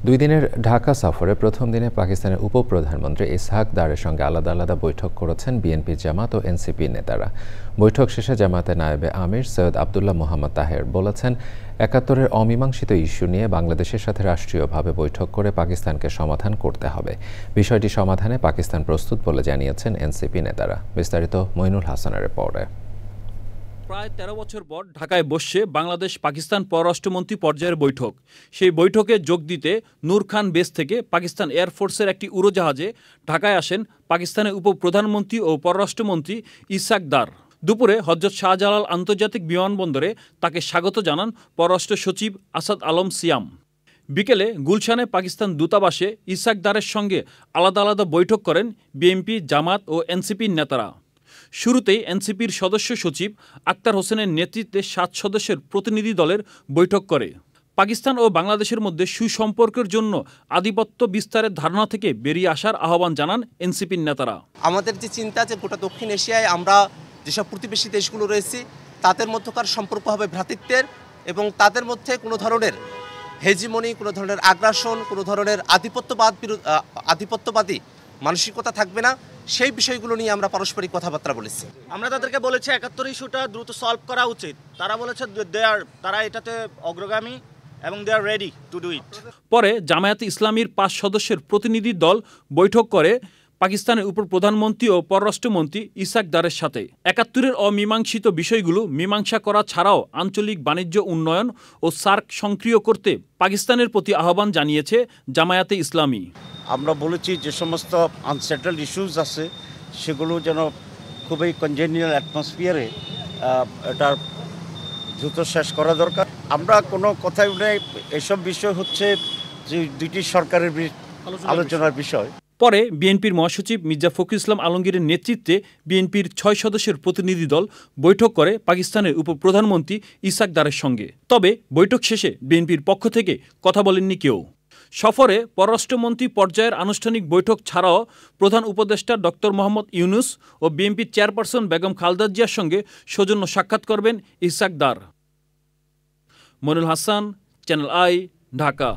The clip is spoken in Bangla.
দুই দিনের ঢাকা সফরে প্রথম দিনে পাকিস্তানের উপপ্রধানমন্ত্রী ইসহাক দারের সঙ্গে আলাদা আলাদা বৈঠক করেছেন বিএনপি, জামাত ও এনসিপি নেতারা। বৈঠক শেষে জামায়াতের নায়েবে আমির সৈয়দ আবদুল্লাহ মোহাম্মদ তাহের বলেছেন, ৭১-এর অমীমাংসিত ইস্যু নিয়ে বাংলাদেশের সাথে রাষ্ট্রীয়ভাবে বৈঠক করে পাকিস্তানকে সমাধান করতে হবে। বিষয়টি সমাধানে পাকিস্তান প্রস্তুত বলে জানিয়েছেন এনসিপি নেতারা। বিস্তারিত মইনুল হাসানের রিপোর্টে। প্রায় ১৩ বছর পর ঢাকায় বসছে বাংলাদেশ পাকিস্তান পররাষ্ট্রমন্ত্রী পর্যায়ের বৈঠক। সেই বৈঠকে যোগ দিতে নূর খান বেস থেকে পাকিস্তান এয়ারফোর্সের একটি উড়োজাহাজে ঢাকায় আসেন পাকিস্তানের উপপ্রধানমন্ত্রী ও পররাষ্ট্রমন্ত্রী ইসহাক দার। দুপুরে হযরত শাহজালাল আন্তর্জাতিক বিমানবন্দরে তাকে স্বাগত জানান পররাষ্ট্র সচিব আসাদ আলম সিয়াম। বিকেলে গুলশানে পাকিস্তান দূতাবাসে ইসহাক দারের সঙ্গে আলাদা আলাদা বৈঠক করেন বিএনপি, জামাত ও এনসিপির নেতারা। শুরুতেই এনসিপির সদস্য সচিব আক্তার হোসেনের নেতৃত্বে ৭ সদস্যের প্রতিনিধি দলের বৈঠক করে পাকিস্তান ও বাংলাদেশের মধ্যে সুসম্পর্কের জন্য আধিপত্য বিস্তারের ধারণা থেকে বেরিয়ে আসার আহ্বান জানান এনসিপির নেতারা। আমাদের যে চিন্তা যে গোটা দক্ষিণ এশিয়ায় আমরা যেসব প্রতিবেশী দেশগুলো রয়েছি তাদের মধ্যকার সম্পর্ক হবে ভ্রাতৃত্বের, এবং তাদের মধ্যে কোনো ধরনের হেজিমনি, কোনো ধরনের আগ্রাসন, কোনো ধরনের আধিপত্যবাদী মানসিকতা থাকবে না। সেই বিষয়গুলো নিয়ে আমরা পারস্পরিক কথাবার্তা বলেছি। আমরা তাদেরকে বলেছি ৭১ ইস্যুটা দ্রুত সলভ করা উচিত। তারা বলেছে তারা এটাতে অগ্রগামী এবং দে আর রেডি টু ডু ইট। পরে জামায়াতে ইসলামীর ৫ সদস্যের প্রতিনিধি দল বৈঠক করে পাকিস্তানের উপপ্রধানমন্ত্রী ও পররাষ্ট্রমন্ত্রী ইসহাক দারের সাথে ৭১-এর অমীমাংসিত বিষয়গুলো মীমাংসা করা ছাড়াও আঞ্চলিক বাণিজ্য উন্নয়ন ও সার্ক সক্রিয় করতে পাকিস্তানের প্রতি আহ্বান জানিয়েছে জামায়াতে ইসলামী। আমরা বলেছি যে সমস্ত আনসেটেলড ইস্যুস আছে সেগুলো যেন খুবই কনজেনিয়াল অ্যাটমসফিয়ারে এটার দ্রুত শেষ করা দরকার। আমরা কোনো কথাই নেই, এসব বিষয় হচ্ছে যে দুইটি সরকারের আলোচনার বিষয়। পরে বিএনপির মহাসচিব মির্জা ফখরুল ইসলাম আলমগীরের নেতৃত্বে বিএনপির ৬ সদস্যের প্রতিনিধি দল বৈঠক করে পাকিস্তানের উপপ্রধানমন্ত্রী ইসহাক দারের সঙ্গে। তবে বৈঠক শেষে বিএনপির পক্ষ থেকে কথা বলেননি কেউ। সফরে পররাষ্ট্রমন্ত্রী পর্যায়ের আনুষ্ঠানিক বৈঠক ছাড়াও প্রধান উপদেষ্টা ডক্টর মোহাম্মদ ইউনুস ও বিএনপির চেয়ারপারসন বেগম খালেদা জিয়ার সঙ্গে সৌজন্য সাক্ষাৎ করবেন ইসহাক দার। Moinul Hasan, channel i, Dhaka.